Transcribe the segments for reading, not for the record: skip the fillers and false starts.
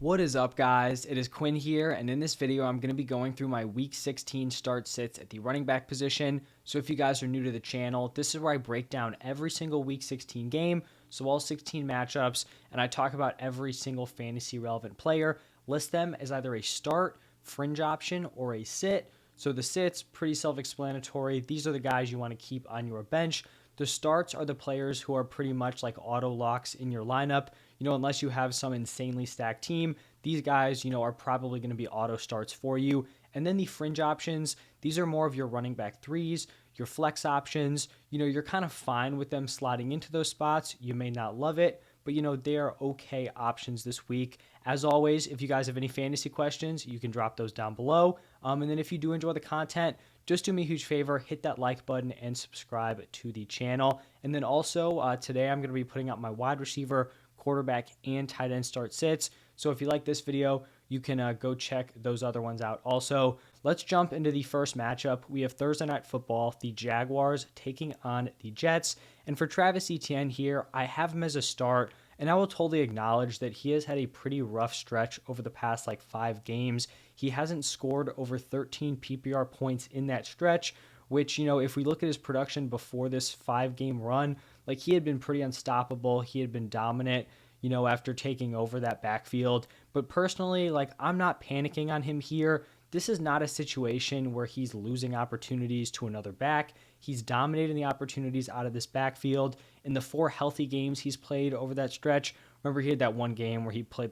What is up, guys? It is Quinn here, and in this video I'm going to be going through my week 16 start sits at the running back position. So if you guys are new to the channel, this is where I break down every single week 16 game, so all 16 matchups, and I talk about every single fantasy relevant player, list them as either a start, fringe option, or a sit. So the sits, pretty self-explanatory. These are the guys you want to keep on your bench. The starts are the players who are pretty much like auto locks in your lineup. Unless you have some insanely stacked team, these guys, are probably going to be auto starts for you. And then the fringe options, these are more of your running back threes, your flex options. You're kind of fine with them sliding into those spots. You may not love it, but they are okay options this week. As always, if you guys have any fantasy questions, you can drop those down below. And then if you do enjoy the content, just do me a huge favor, hit that like button and subscribe to the channel. And then also today I'm going to be putting out my wide receiver, quarterback, and tight end start sits. So if you like this video, you can go check those other ones out also. Let's jump into the first matchup. We have Thursday Night Football, the Jaguars taking on the Jets. And for Travis Etienne here, I have him as a start, and I will totally acknowledge that he has had a pretty rough stretch over the past 5 games. He hasn't scored over 13 PPR points in that stretch, which, if we look at his production before this 5-game run, he had been pretty unstoppable. He had been dominant, after taking over that backfield. But personally, I'm not panicking on him here. This is not a situation where he's losing opportunities to another back. He's dominating the opportunities out of this backfield. In the 4 healthy games he's played over that stretch, remember he had that one game where he played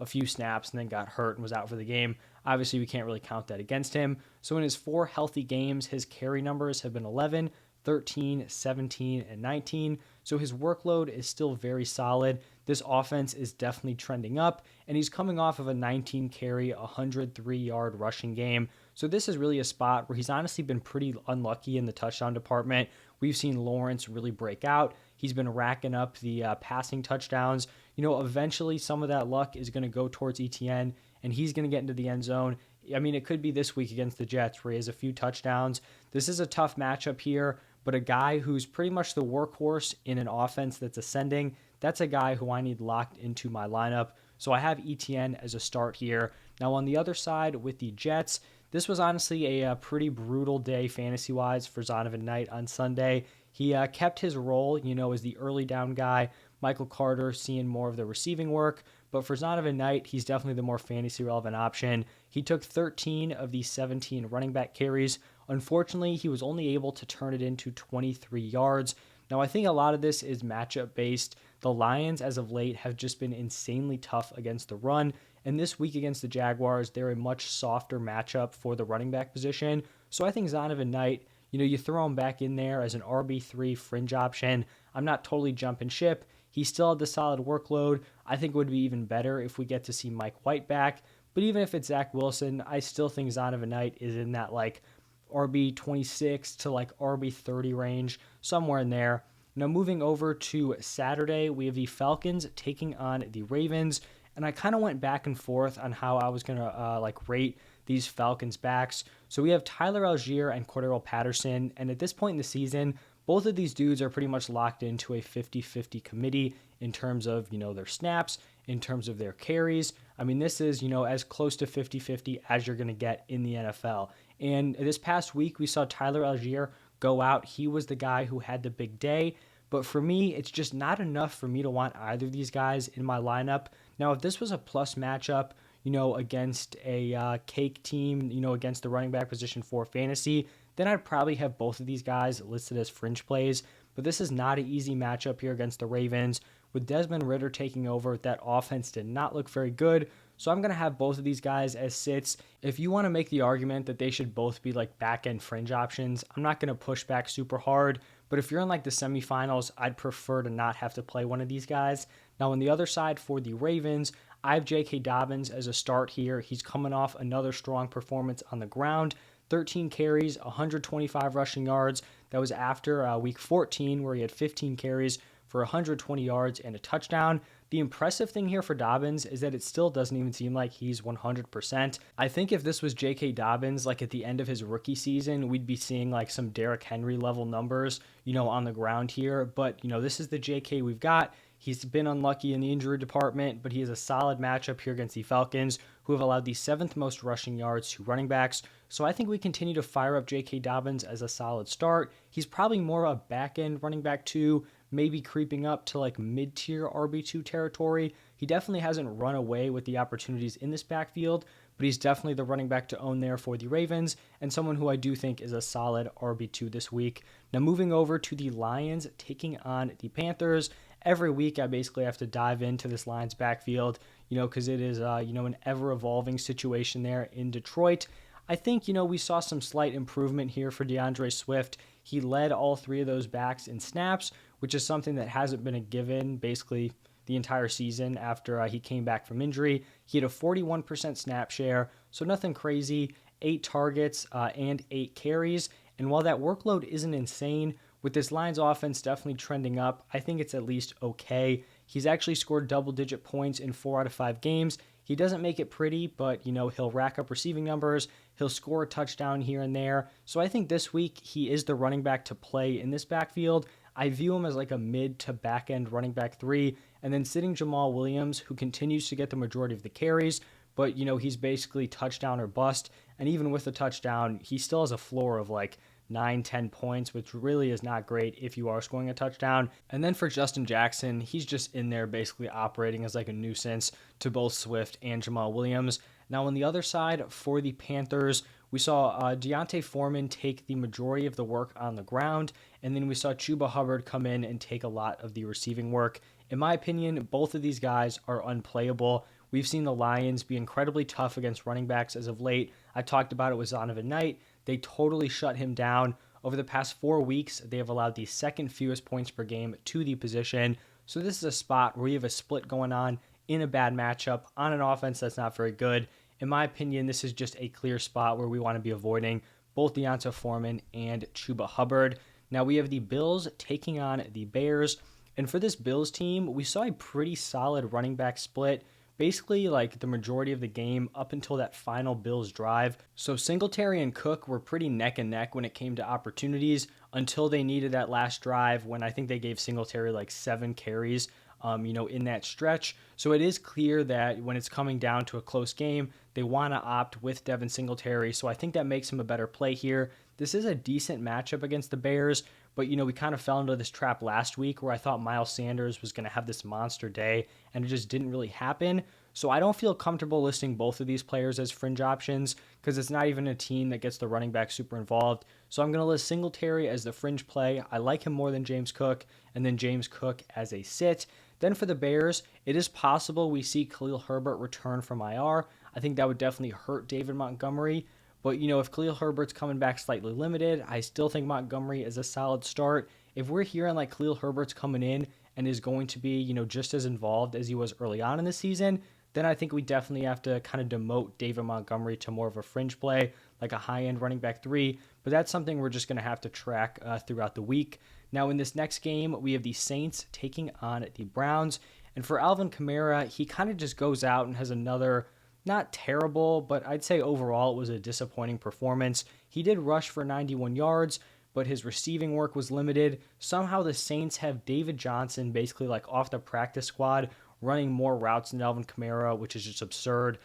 a few snaps and then got hurt and was out for the game. Obviously, we can't really count that against him. So in his 4 healthy games, his carry numbers have been 11, 13, 17, and 19. So his workload is still very solid. This offense is definitely trending up, and he's coming off of a 19 carry, 103-yard rushing game. So this is really a spot where he's honestly been pretty unlucky in the touchdown department. We've seen Lawrence really break out. He's been racking up the passing touchdowns. Eventually some of that luck is going to go towards ETN, and he's going to get into the end zone. I mean, it could be this week against the Jets where he has a few touchdowns. This is a tough matchup here, but a guy who's pretty much the workhorse in an offense that's ascending, that's a guy who I need locked into my lineup. So I have ETN as a start here. Now on the other side with the Jets, this was honestly a pretty brutal day fantasy-wise for Zonovan Knight on Sunday. He kept his role, as the early down guy. Michael Carter seeing more of the receiving work. But for Zonovan Knight, he's definitely the more fantasy-relevant option. He took 13 of the 17 running back carries. Unfortunately, he was only able to turn it into 23 yards. Now, I think a lot of this is matchup-based. The Lions, as of late, have just been insanely tough against the run. And this week against the Jaguars, they're a much softer matchup for the running back position. So I think Zonovan Knight, you throw him back in there as an RB3 fringe option. I'm not totally jumping ship. He still had the solid workload. I think it would be even better if we get to see Mike White back. But even if it's Zach Wilson, I still think Zonovan Knight is in that RB26 to RB30 range, somewhere in there. Now moving over to Saturday, we have the Falcons taking on the Ravens. And I kind of went back and forth on how I was going to rate these Falcons backs. So we have Tyler Algier and Cordero Patterson. And at this point in the season, both of these dudes are pretty much locked into a 50-50 committee in terms of, their snaps, in terms of their carries. I mean, this is, as close to 50-50 as you're going to get in the NFL. And this past week, we saw Tyler Algier go out. He was the guy who had the big day. But for me, it's just not enough for me to want either of these guys in my lineup. Now, if this was a plus matchup, against a cake team, against the running back position for fantasy, then I'd probably have both of these guys listed as fringe plays. But this is not an easy matchup here against the Ravens. With Desmond Ridder taking over, that offense did not look very good. So I'm going to have both of these guys as sits. If you want to make the argument that they should both be back-end fringe options, I'm not going to push back super hard. But if you're in the semifinals, I'd prefer to not have to play one of these guys. Now on the other side for the Ravens, I have J.K. Dobbins as a start here. He's coming off another strong performance on the ground. 13 carries, 125 rushing yards. That was after week 14 where he had 15 carries for 120 yards and a touchdown. The impressive thing here for Dobbins is that it still doesn't even seem like he's 100%. I think if this was J.K. Dobbins, at the end of his rookie season, we'd be seeing some Derrick Henry level numbers, on the ground here. But, this is the J.K. we've got. He's been unlucky in the injury department, but he has a solid matchup here against the Falcons, who have allowed the seventh most rushing yards to running backs. So I think we continue to fire up J.K. Dobbins as a solid start. He's probably more a back-end running back too, maybe creeping up to like mid-tier RB2 territory. He definitely hasn't run away with the opportunities in this backfield, but he's definitely the running back to own there for the Ravens and someone who I do think is a solid RB2 this week. Now moving over to the Lions taking on the Panthers. Every week I basically have to dive into this Lions backfield, because it is, an ever-evolving situation there in Detroit. I think, we saw some slight improvement here for DeAndre Swift. He led all three of those backs in snaps, which is something that hasn't been a given basically the entire season after he came back from injury. He had a 41% snap share, so nothing crazy, 8 targets and 8 carries. And while that workload isn't insane, with this Lions offense definitely trending up, I think it's at least okay. He's actually scored double-digit points in 4 out of 5 games. He doesn't make it pretty, but, he'll rack up receiving numbers. He'll score a touchdown here and there. So I think this week he is the running back to play in this backfield. I view him as like a mid to back end running back 3, and then sitting Jamal Williams, who continues to get the majority of the carries, but he's basically touchdown or bust. And even with the touchdown, he still has a floor of like 9-10 points, which really is not great if you are scoring a touchdown. And then for Justin Jackson, he's just in there basically operating as like a nuisance to both Swift and Jamal Williams. Now on the other side, for the Panthers, we saw Deontay Foreman take the majority of the work on the ground, and then we saw Chuba Hubbard come in and take a lot of the receiving work. In my opinion, both of these guys are unplayable. We've seen the Lions be incredibly tough against running backs as of late. I talked about it with Zonovan Knight. They totally shut him down. Over the past 4 weeks, they have allowed the second fewest points per game to the position. So this is a spot where you have a split going on in a bad matchup on an offense that's not very good. In my opinion, this is just a clear spot where we want to be avoiding both Deontay Foreman and Chuba Hubbard. Now we have the Bills taking on the Bears. And for this Bills team, we saw a pretty solid running back split, basically like the majority of the game up until that final Bills drive. So Singletary and Cook were pretty neck and neck when it came to opportunities until they needed that last drive when I think they gave Singletary like 7 carries, in that stretch. So it is clear that when it's coming down to a close game, they want to opt with Devin Singletary. So I think that makes him a better play here. This is a decent matchup against the Bears, but we kind of fell into this trap last week where I thought Miles Sanders was going to have this monster day, and it just didn't really happen. So I don't feel comfortable listing both of these players as fringe options because it's not even a team that gets the running back super involved. So I'm going to list Singletary as the fringe play. I like him more than James Cook, and then James Cook as a sit. Then for the Bears, it is possible we see Khalil Herbert return from IR. I think that would definitely hurt David Montgomery. But, if Khalil Herbert's coming back slightly limited, I still think Montgomery is a solid start. If we're hearing like Khalil Herbert's coming in and is going to be, just as involved as he was early on in the season, then I think we definitely have to kind of demote David Montgomery to more of a fringe play, like a high-end running back 3. But that's something we're just going to have to track throughout the week. Now, in this next game, we have the Saints taking on the Browns. And for Alvin Kamara, he kind of just goes out and has another, not terrible, but I'd say overall it was a disappointing performance. He did rush for 91 yards, but his receiving work was limited. Somehow the Saints have David Johnson basically like off the practice squad running more routes than Alvin Kamara, which is just absurd,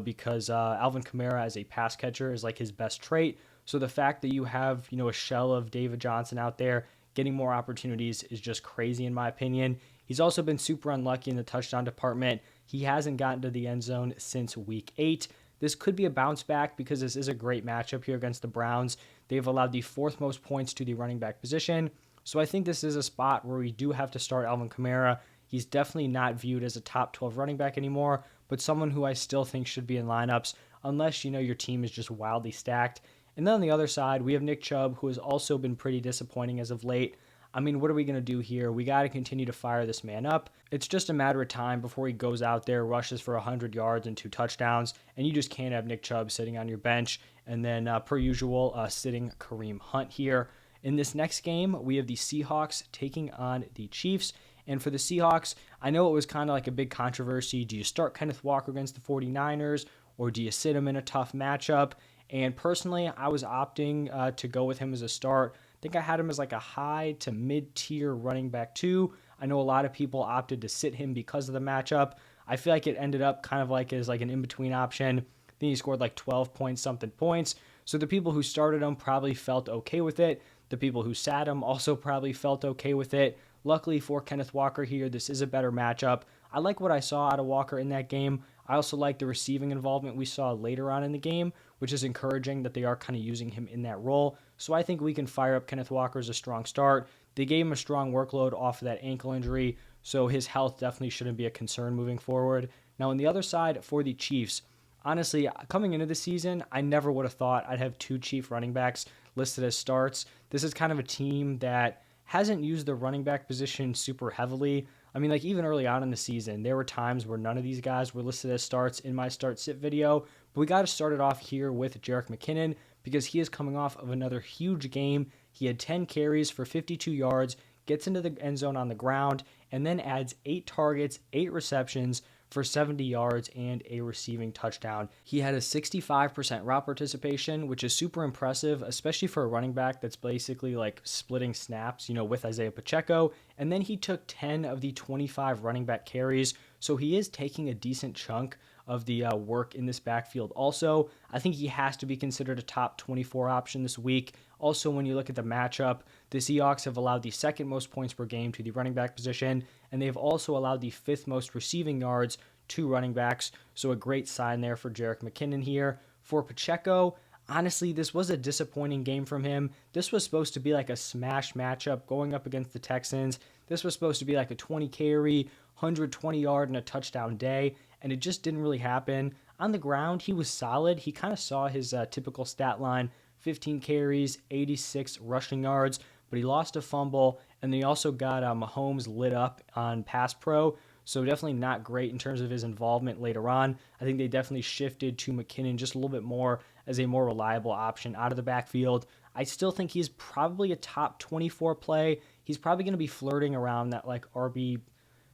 because Alvin Kamara as a pass catcher is like his best trait. So the fact that you have, a shell of David Johnson out there getting more opportunities is just crazy in my opinion. He's also been super unlucky in the touchdown department. He hasn't gotten to the end zone since week 8. This could be a bounce back because this is a great matchup here against the Browns. They've allowed the 4th most points to the running back position. So I think this is a spot where we do have to start Alvin Kamara. He's definitely not viewed as a top 12 running back anymore, but someone who I still think should be in lineups unless, your team is just wildly stacked. And then on the other side, we have Nick Chubb, who has also been pretty disappointing as of late. I mean, what are we going to do here? We got to continue to fire this man up. It's just a matter of time before he goes out there, rushes for 100 yards and 2 touchdowns, and you just can't have Nick Chubb sitting on your bench. And then, per usual, sitting Kareem Hunt here. In this next game, we have the Seahawks taking on the Chiefs. And for the Seahawks, I know it was kind of like a big controversy. Do you start Kenneth Walker against the 49ers, or do you sit him in a tough matchup? And personally, I was opting to go with him as a start. I think I had him as like a high to mid-tier running back 2. I know a lot of people opted to sit him because of the matchup. I feel like it ended up kind of like as like an in-between option. I think he scored like 12 point something points. So the people who started him probably felt okay with it. The people who sat him also probably felt okay with it. Luckily for Kenneth Walker here, this is a better matchup. I like what I saw out of Walker in that game. I also like the receiving involvement we saw later on in the game, which is encouraging that they are kind of using him in that role. So I think we can fire up Kenneth Walker as a strong start. They gave him a strong workload off of that ankle injury, so his health definitely shouldn't be a concern moving forward. Now, on the other side, for the Chiefs, honestly, coming into the season, I never would have thought I'd have two Chief running backs listed as starts. This is kind of a team that hasn't used the running back position super heavily. I mean, like even early on in the season, there were times where none of these guys were listed as starts in my start sit video. But we got to start it off here with Jerick McKinnon because he is coming off of another huge game. He had 10 carries for 52 yards, gets into the end zone on the ground, and then adds 8 targets, 8 receptions for 70 yards and a receiving touchdown. He had a 65% route participation, which is super impressive, especially for a running back that's basically like splitting snaps, with Isaiah Pacheco. And then he took 10 of the 25 running back carries, so he is taking a decent chunk of the work in this backfield. Also, I think he has to be considered a top 24 option this week. Also, when you look at the matchup, the Seahawks have allowed the second most points per game to the running back position, and they've also allowed the 5th most receiving yards to running backs. So a great sign there for Jerick McKinnon here. For Pacheco, honestly, this was a disappointing game from him. This was supposed to be like a smash matchup going up against the Texans. This was supposed to be like a 20 carry, 120 yard and a touchdown day, and it just didn't really happen. On the ground, he was solid. He kind of saw his typical stat line, 15 carries, 86 rushing yards, but he lost a fumble, and then he also got Mahomes lit up on pass pro, so definitely not great in terms of his involvement later on. I think they definitely shifted to McKinnon just a little bit more as a more reliable option out of the backfield. I still think he's probably a top 24 play. He's probably going to be flirting around that like RB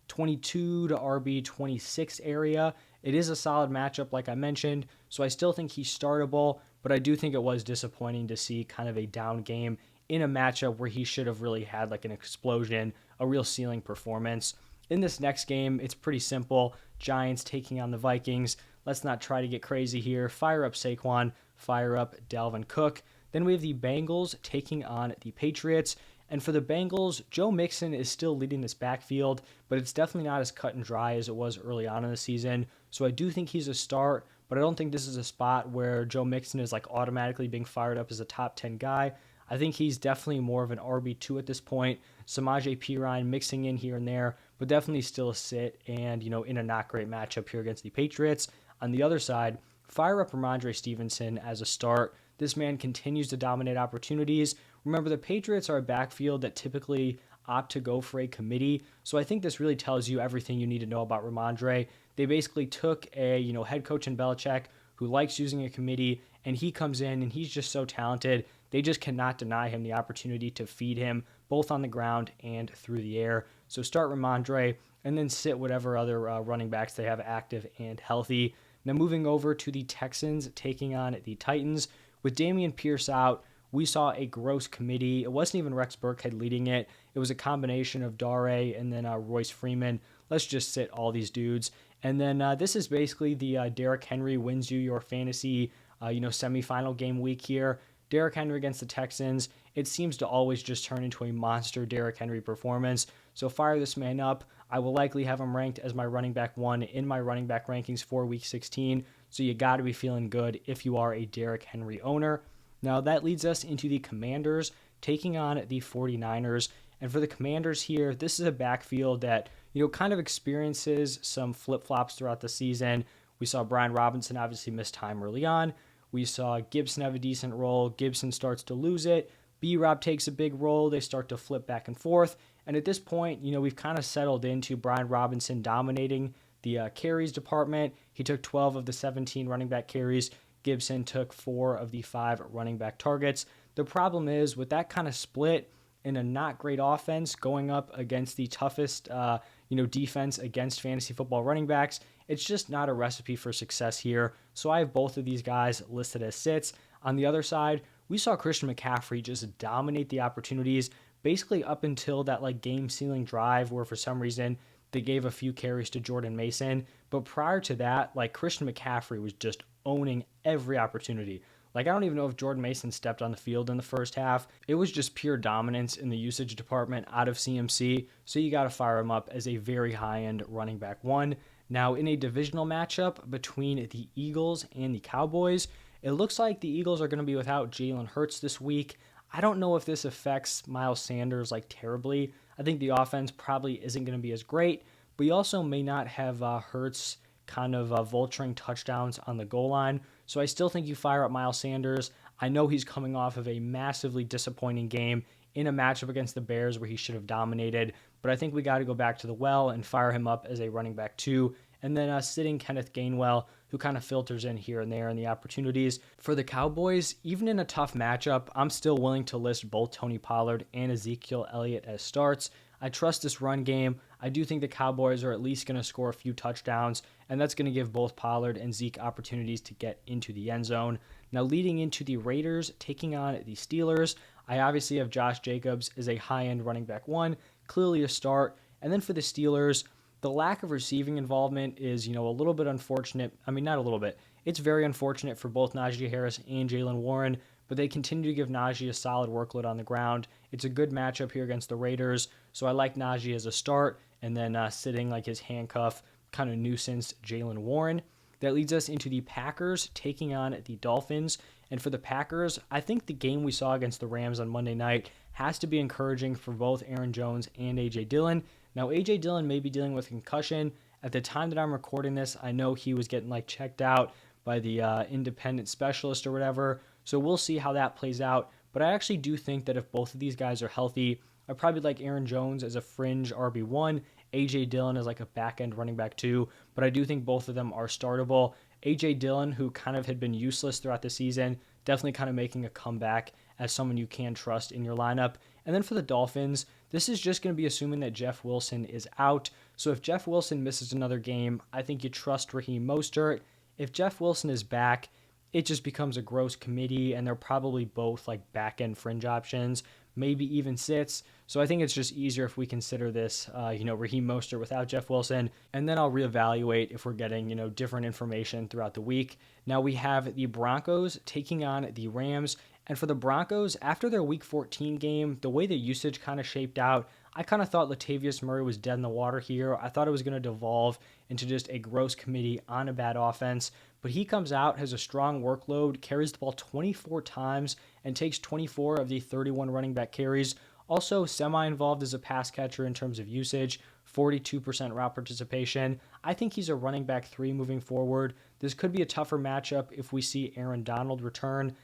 22 to RB 26 area. It is a solid matchup, like I mentioned, so I still think he's startable, but I do think it was disappointing to see kind of a down game in a matchup where he should have really had like an explosion, a real ceiling performance. In this next game, it's pretty simple. Giants taking on the Vikings. Let's not try to get crazy here. Fire up Saquon, fire up Dalvin Cook. Then we have the Bengals taking on the Patriots. And for the Bengals, Joe Mixon is still leading this backfield, but it's definitely not as cut and dry as it was early on in the season. So I do think he's a start, but I don't think this is a spot where Joe Mixon is like automatically being fired up as a top 10 guy. I think he's definitely more of an RB2 at this point. Samaje Perine mixing in here and there, but definitely still a sit and, in a not great matchup here against the Patriots. On the other side, fire up Ramondre Stevenson as a start. This man continues to dominate opportunities. Remember, the Patriots are a backfield that typically opt to go for a committee, so I think this really tells you everything you need to know about Ramondre. They basically took a, head coach in Belichick who likes using a committee, and he comes in and he's just so talented. They just cannot deny him the opportunity to feed him both on the ground and through the air. So start Ramondre and then sit whatever other running backs they have active and healthy. Now moving over to the Texans taking on the Titans. With Dameon Pierce out, we saw a gross committee. It wasn't even Rex Burkhead leading it. It was a combination of Dare and then Royce Freeman. Let's just sit all these dudes. And then this is basically the Derrick Henry wins you your fantasy, semifinal game week here. Derrick Henry against the Texans, it seems to always just turn into a monster Derrick Henry performance. So fire this man up. I will likely have him ranked as my running back 1 in my running back rankings for week 16. So you got to be feeling good if you are a Derrick Henry owner. Now that leads us into the Commanders taking on the 49ers. And for the Commanders here, this is a backfield that, kind of experiences some flip-flops throughout the season. We saw Brian Robinson obviously miss time early on. We saw Gibson have a decent role. Gibson starts to lose it. B-Rob takes a big role. They start to flip back and forth. And at this point, we've kind of settled into Brian Robinson dominating the carries department. He took 12 of the 17 running back carries. Gibson took 4 of the 5 running back targets. The problem is with that kind of split in a not great offense going up against the toughest, defense against fantasy football running backs, it's just not a recipe for success here. So I have both of these guys listed as sits. On the other side, we saw Christian McCaffrey just dominate the opportunities. basically up until that like game sealing drive where for some reason they gave a few carries to Jordan Mason. But prior to that, like Christian McCaffrey was just owning every opportunity. Like, I don't even know if Jordan Mason stepped on the field in the first half. It was just pure dominance in the usage department out of CMC. So you got to fire him up as a very high end running back one. Now, in a divisional matchup between the Eagles and the Cowboys, it looks like the Eagles are going to be without Jalen Hurts this week. I don't know if this affects Miles Sanders like terribly. I think the offense probably isn't going to be as great, but you also may not have Hurts kind of vulturing touchdowns on the goal line. So I still think you fire up Miles Sanders. I know he's coming off of a massively disappointing game in a matchup against the Bears where he should have dominated, but I think we got to go back to the well and fire him up as a running back two. And then sitting Kenneth Gainwell, who kind of filters in here and there in the opportunities. For the Cowboys, even in a tough matchup, I'm still willing to list both Tony Pollard and Ezekiel Elliott as starts. I trust this run game. I do think the Cowboys are at least going to score a few touchdowns, and that's going to give both Pollard and Zeke opportunities to get into the end zone. Now, leading into the Raiders, taking on the Steelers, I obviously have Josh Jacobs as a high-end running back one, clearly a start. And then for the Steelers, the lack of receiving involvement is, a little bit unfortunate. I mean, not a little bit. It's very unfortunate for both Najee Harris and Jaylen Warren, but they continue to give Najee a solid workload on the ground. It's a good matchup here against the Raiders, so I like Najee as a start, and then sitting like his handcuff kind of nuisance Jaylen Warren. That leads us into the Packers taking on the Dolphins. And for the Packers, I think the game we saw against the Rams on Monday night has to be encouraging for both Aaron Jones and A.J. Dillon. Now, A.J. Dillon may be dealing with concussion. At the time that I'm recording this, I know he was getting checked out by the independent specialist or whatever. So we'll see how that plays out. But I actually do think that if both of these guys are healthy, I'd probably like Aaron Jones as a fringe RB1, A.J. Dillon as like a back-end running back 2, but I do think both of them are startable. A.J. Dillon, who kind of had been useless throughout the season, definitely kind of making a comeback as someone you can trust in your lineup. And then for the Dolphins, this is just going to be assuming that Jeff Wilson is out. So if Jeff Wilson misses another game, I think you trust Raheem Mostert. If Jeff Wilson is back, it just becomes a gross committee, and they're probably both like back-end fringe options, maybe even sits. So I think it's just easier if we consider this, Raheem Mostert without Jeff Wilson, and then I'll reevaluate if we're getting, different information throughout the week. Now we have the Broncos taking on the Rams, and for the Broncos, after their Week 14 game, the way the usage kind of shaped out, I kind of thought Latavius Murray was dead in the water here. I thought it was going to devolve into just a gross committee on a bad offense, but he comes out, has a strong workload, carries the ball 24 times, and takes 24 of the 31 running back carries. Also, semi-involved as a pass catcher in terms of usage, 42% route participation. I think he's a running back 3 moving forward. This could be a tougher matchup if we see Aaron Donald return.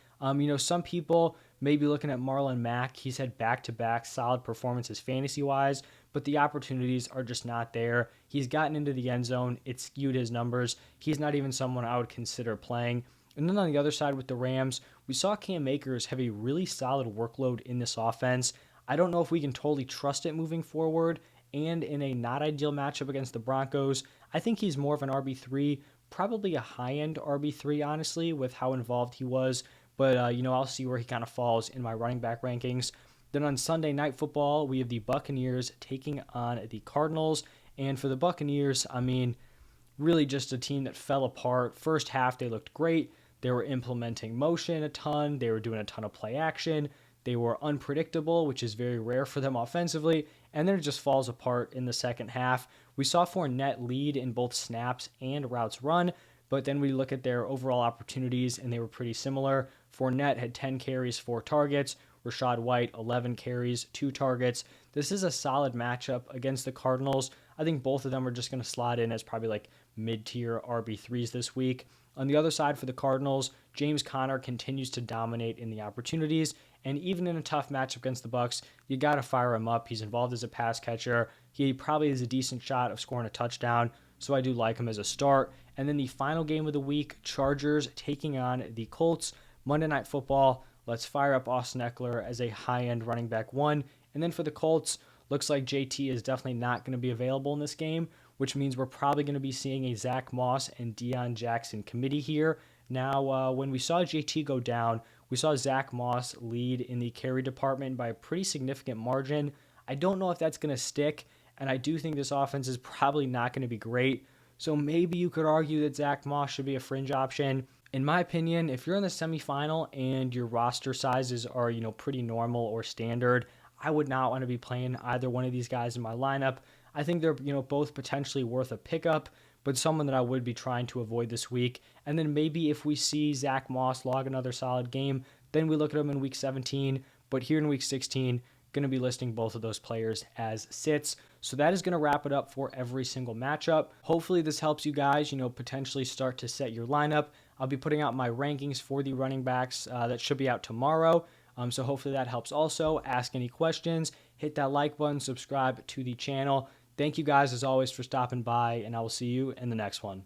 Some people may be looking at Marlon Mack. He's had back-to-back solid performances fantasy-wise, but the opportunities are just not there. He's gotten into the end zone. It skewed his numbers. He's not even someone I would consider playing. And then on the other side with the Rams, we saw Cam Akers have a really solid workload in this offense. I don't know if we can totally trust it moving forward. And in a not ideal matchup against the Broncos, I think he's more of an RB3, probably a high-end RB3, honestly, with how involved he was. But, I'll see where he kind of falls in my running back rankings. Then on Sunday Night Football, we have the Buccaneers taking on the Cardinals. And for the Buccaneers, really just a team that fell apart. First half, they looked great. They were implementing motion a ton. They were doing a ton of play action. They were unpredictable, which is very rare for them offensively. And then it just falls apart in the second half. We saw Fournette lead in both snaps and routes run. But then we look at their overall opportunities, and they were pretty similar. Fournette had 10 carries, 4 targets. Rachaad White, 11 carries, 2 targets. This is a solid matchup against the Cardinals. I think both of them are just going to slot in as probably mid-tier RB3s this week. On the other side for the Cardinals, James Conner continues to dominate in the opportunities, and even in a tough matchup against the Bucs, you got to fire him up. He's involved as a pass catcher. He probably has a decent shot of scoring a touchdown, so I do like him as a start. And then the final game of the week, Chargers taking on the Colts. Monday Night Football, let's fire up Austin Eckler as a high-end running back 1. And then for the Colts, looks like JT is definitely not going to be available in this game, which means we're probably going to be seeing a Zach Moss and Deion Jackson committee here. Now, when we saw JT go down, We saw Zach Moss lead in the carry department by a pretty significant margin. I don't know if that's going to stick, and I do think this offense is probably not going to be great. So maybe you could argue that Zach Moss should be a fringe option. In my opinion, if you're in the semifinal and your roster sizes are, pretty normal or standard, I would not want to be playing either one of these guys in my lineup. I think they're, both potentially worth a pickup, but someone that I would be trying to avoid this week. And then maybe if we see Zach Moss log another solid game, then we look at him in week 17. But here in week 16, going to be listing both of those players as sits. So that is going to wrap it up for every single matchup. Hopefully this helps you guys, potentially start to set your lineup. I'll be putting out my rankings for the running backs that should be out tomorrow. So hopefully that helps also. Ask any questions, hit that like button, subscribe to the channel. Thank you guys as always for stopping by, and I will see you in the next one.